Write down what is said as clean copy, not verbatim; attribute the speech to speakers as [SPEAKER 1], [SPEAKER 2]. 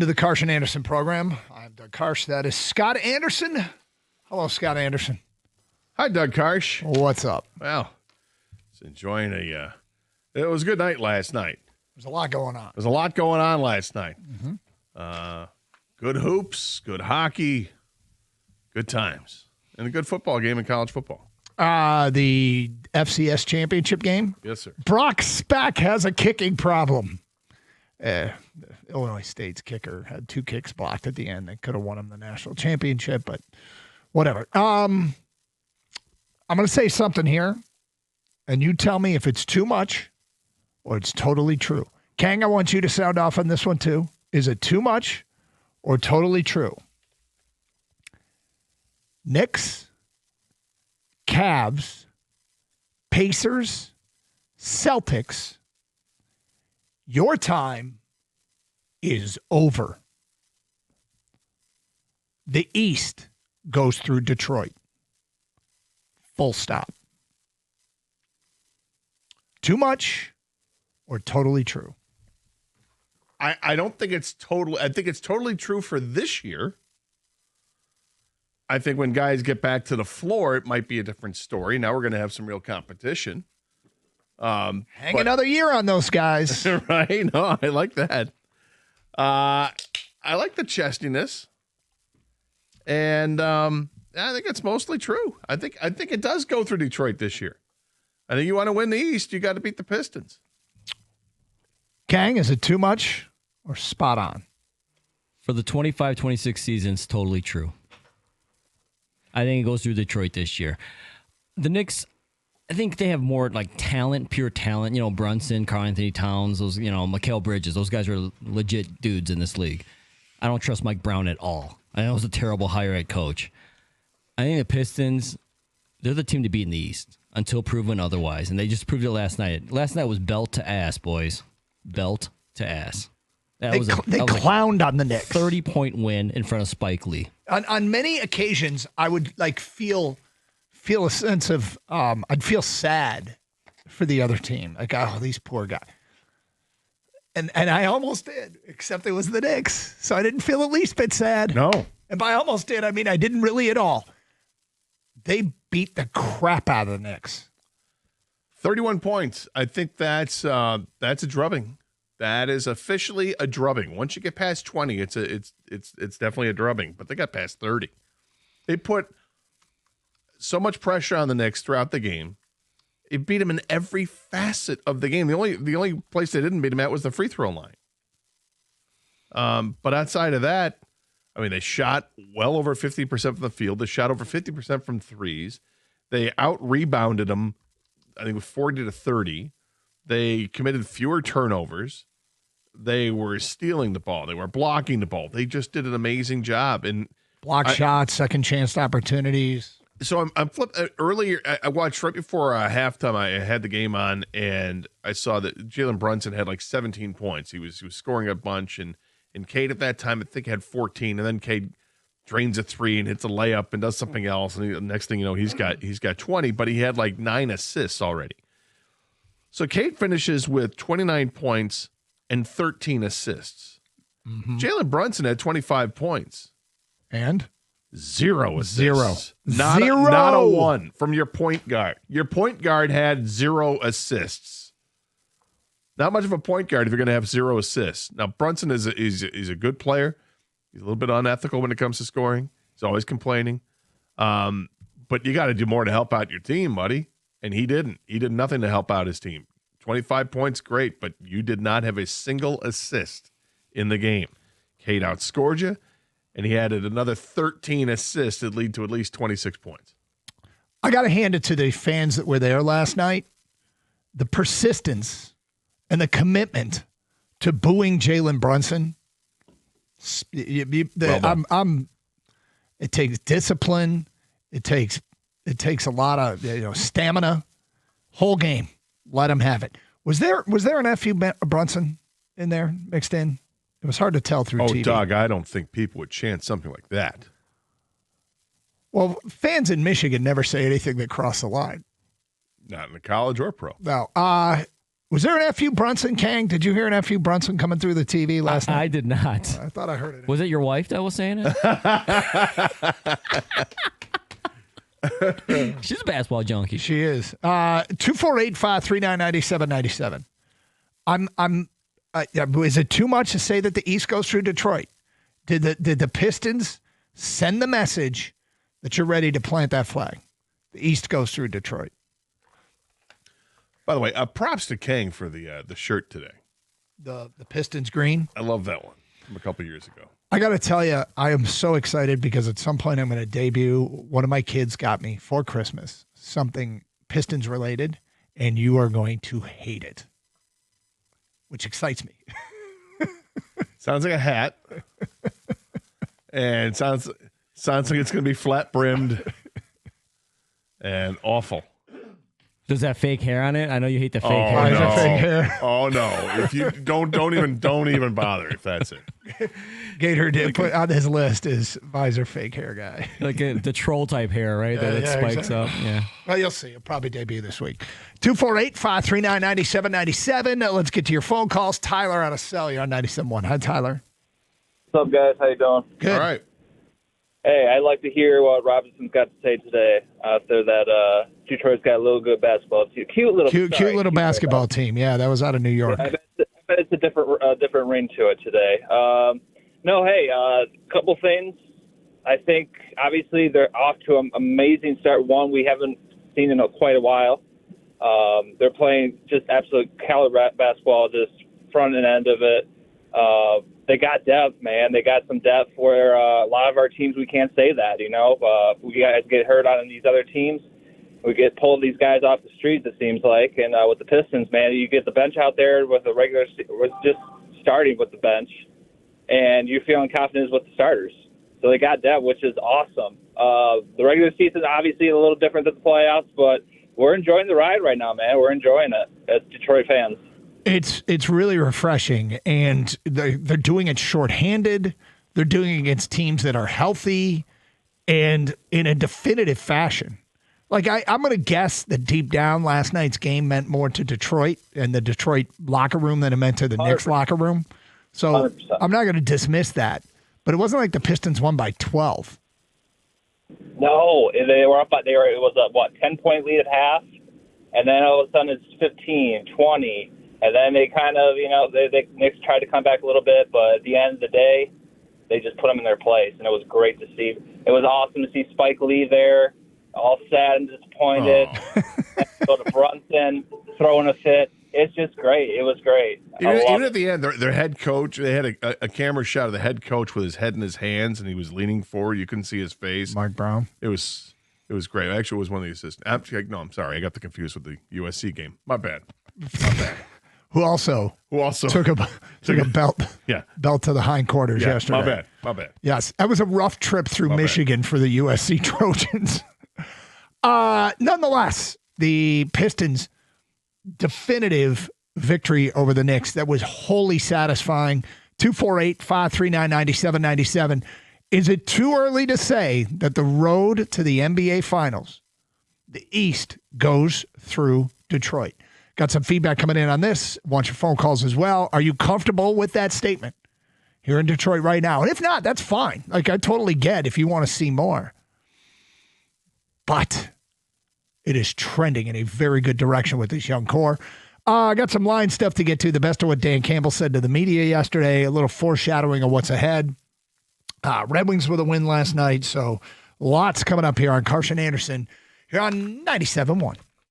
[SPEAKER 1] To the Karsch and Anderson program. I'm Doug Karsch. That is Scott Anderson. Hello, Scott Anderson.
[SPEAKER 2] Hi, Doug Karsch.
[SPEAKER 1] What's up?
[SPEAKER 2] Well, just enjoying it was a good night last night.
[SPEAKER 1] There's a lot going on.
[SPEAKER 2] There's a lot going on last night.
[SPEAKER 1] Mm-hmm.
[SPEAKER 2] Good hoops, good hockey, good times, and a good football game in college football.
[SPEAKER 1] The FCS championship game.
[SPEAKER 2] Yes, sir.
[SPEAKER 1] Brock Spack has a kicking problem. Illinois State's kicker had 2 kicks blocked at the end. They could have won him the national championship, but whatever. I'm going to say something here, and you tell me if it's too much or it's totally true. Kang, I want you to sound off on this one too. Is it too much or totally true? Knicks, Cavs, Pacers, Celtics, your time is over. The East goes through Detroit. Full stop. Too much or totally true?
[SPEAKER 2] I don't think it's total. I think it's totally true for this year. I think when guys get back to the floor, it might be a different story. Now we're going to have some real competition.
[SPEAKER 1] Hang another year on those guys.
[SPEAKER 2] Right? No, I like that. I like the chestiness. And I think it's mostly true. I think it does go through Detroit this year. I think you want to win the East, you got to beat the Pistons.
[SPEAKER 1] Kang, is it too much or spot on?
[SPEAKER 3] For the 25-26 season, it's totally true. I think it goes through Detroit this year. The Knicks, I think they have more like talent, pure talent. You know, Brunson, Karl Anthony Towns, those, Mikal Bridges. Those guys are legit dudes in this league. I don't trust Mike Brown at all. I know he's a terrible hire head coach. I think the Pistons, they're the team to beat in the East until proven otherwise, and they just proved it last night. Last night was belt to ass, boys. Belt to ass.
[SPEAKER 1] They clowned on the Knicks.
[SPEAKER 3] 30-point win in front of Spike Lee.
[SPEAKER 1] On many occasions, I would feel a sense of I'd feel sad for the other team. Like, oh, these poor guys. And I almost did, except it was the Knicks. So I didn't feel the least bit sad.
[SPEAKER 2] No.
[SPEAKER 1] And by almost did, I mean I didn't really at all. They beat the crap out of the Knicks.
[SPEAKER 2] 31 points. I think that's a drubbing. That is officially a drubbing. Once you get past 20, it's definitely a drubbing. But they got past 30. They put so much pressure on the Knicks throughout the game. It beat them in every facet of the game. The only place they didn't beat them at was the free throw line. But outside of that, I mean, they shot well over 50% from the field. They shot over 50% from threes. They out-rebounded them, I think, with 40-30. They committed fewer turnovers. They were stealing the ball. They were blocking the ball. They just did an amazing job. And
[SPEAKER 1] block shots, second chance opportunities.
[SPEAKER 2] So I'm flipping earlier. I watched right before halftime. I had the game on, and I saw that Jalen Brunson had like 17 points. He was scoring a bunch, and Cade at that time I think had 14, and then Cade drains a 3 and hits a layup and does something else, and the next thing you know, he's got 20, but he had like 9 assists already. So Cade finishes with 29 points and 13 assists. Mm-hmm. Jalen Brunson had 25 points
[SPEAKER 1] and
[SPEAKER 2] 0 assists.
[SPEAKER 1] Zero.
[SPEAKER 2] Not a 1 from your point guard. Your point guard had 0 assists. Not much of a point guard if you're going to have 0 assists. Now, Brunson is a good player. He's a little bit unethical when it comes to scoring. He's always complaining. But you got to do more to help out your team, buddy. And he didn't. He did nothing to help out his team. 25 points, great, but you did not have a single assist in the game. Cade outscored you, and he added another 13 assists that lead to at least 26 points.
[SPEAKER 1] I got to hand it to the fans that were there last night. The persistence and the commitment to booing Jalen Brunson. It takes discipline. It takes a lot of stamina. Whole game, let him have it. Was there an F.U. Brunson in there mixed in? It was hard to tell through TV.
[SPEAKER 2] Oh, Doug, I don't think people would chant something like that.
[SPEAKER 1] Well, fans in Michigan never say anything that crossed the line.
[SPEAKER 2] Not in the college or pro.
[SPEAKER 1] No. Was there an FU Brunson, Kang? Did you hear an FU Brunson coming through the TV last night?
[SPEAKER 3] I did not.
[SPEAKER 1] I thought I heard it.
[SPEAKER 3] Was it your wife that was saying it? She's a basketball junkie.
[SPEAKER 1] She is. 248-539-9797. Is it too much to say that the East goes through Detroit? Did the Pistons send the message that you're ready to plant that flag? The East goes through Detroit.
[SPEAKER 2] By the way, props to Kang for the shirt today.
[SPEAKER 1] The Pistons green.
[SPEAKER 2] I love that one from a couple years ago.
[SPEAKER 1] I got to tell you, I am so excited because at some point I'm going to debut. One of my kids got me for Christmas something Pistons related, and you are going to hate it, which excites me.
[SPEAKER 2] Sounds like a hat, and sounds like it's going to be flat brimmed and awful.
[SPEAKER 3] Does that fake hair on it? I know you hate the fake hair.
[SPEAKER 1] Why is it fake hair?
[SPEAKER 2] Oh no! If you don't even bother if that's it.
[SPEAKER 1] Gator did put on his list is visor fake hair guy.
[SPEAKER 3] Like the troll type hair, right? That it spikes
[SPEAKER 1] exactly.
[SPEAKER 3] up. Yeah.
[SPEAKER 1] Well, you'll see. It'll probably debut this week. 248-539-9797. Let's get to your phone calls. Tyler on a cell. You're on 97.1. Hi, Tyler.
[SPEAKER 4] What's up, guys? How you doing?
[SPEAKER 1] Good.
[SPEAKER 2] All right.
[SPEAKER 4] Hey, I'd like to hear what Robinson's got to say today after that Detroit's got a little good basketball team. Cute little
[SPEAKER 1] basketball team. Yeah, that was out of New York.
[SPEAKER 4] I bet it's a different ring to it today. Couple things. I think, obviously, they're off to an amazing start. One we haven't seen in quite a while. They're playing just absolute caliber basketball, just front and end of it. They got depth, man. They got some depth where a lot of our teams, we can't say that, you know. We guys get hurt on these other teams. We get pulled these guys off the streets, it seems like. And with the Pistons, man, you get the bench out there with just starting with the bench, and you're feeling confident with the starters. So they got depth, which is awesome. The regular season is obviously a little different than the playoffs, but we're enjoying the ride right now, man. We're enjoying it as Detroit fans.
[SPEAKER 1] It's really refreshing, and they're doing it shorthanded. They're doing it against teams that are healthy and in a definitive fashion. Like, I'm going to guess that deep down last night's game meant more to Detroit and the Detroit locker room than it meant to the 100%. Knicks locker room. So 100%. I'm not going to dismiss that. But it wasn't like the Pistons won by 12.
[SPEAKER 4] No, they were up. It was a 10-point lead at half, and then all of a sudden it's 15, 20. And then they kind of, the Knicks tried to come back a little bit, but at the end of the day, they just put them in their place, and it was great to see. It was awesome to see Spike Lee there, all sad and disappointed. Go to Brunson, throwing a fit. It's just great. It was great.
[SPEAKER 2] Even at the end, their head coach, they had a camera shot of the head coach with his head in his hands, and he was leaning forward. You couldn't see his face.
[SPEAKER 1] Mark Brown.
[SPEAKER 2] It was great. Actually, it was one of the assistants. No, I'm sorry. I got confused with the USC game. My bad.
[SPEAKER 1] Who also took a belt to the hindquarters yesterday.
[SPEAKER 2] My bad.
[SPEAKER 1] Yes, that was a rough trip through Michigan for the USC Trojans. Nonetheless, the Pistons' definitive victory over the Knicks, that was wholly satisfying. 248-539-9797. Is it too early to say that the road to the NBA Finals, the East, goes through Detroit? Got some feedback coming in on this. Want your phone calls as well. Are you comfortable with that statement here in Detroit right now? And if not, that's fine. Like, I totally get if you want to see more. But it is trending in a very good direction with this young core. I got some line stuff to get to. The best of what Dan Campbell said to the media yesterday. A little foreshadowing of what's ahead. Red Wings with a win last night. So lots coming up here on Karsch and Anderson here on 97.1.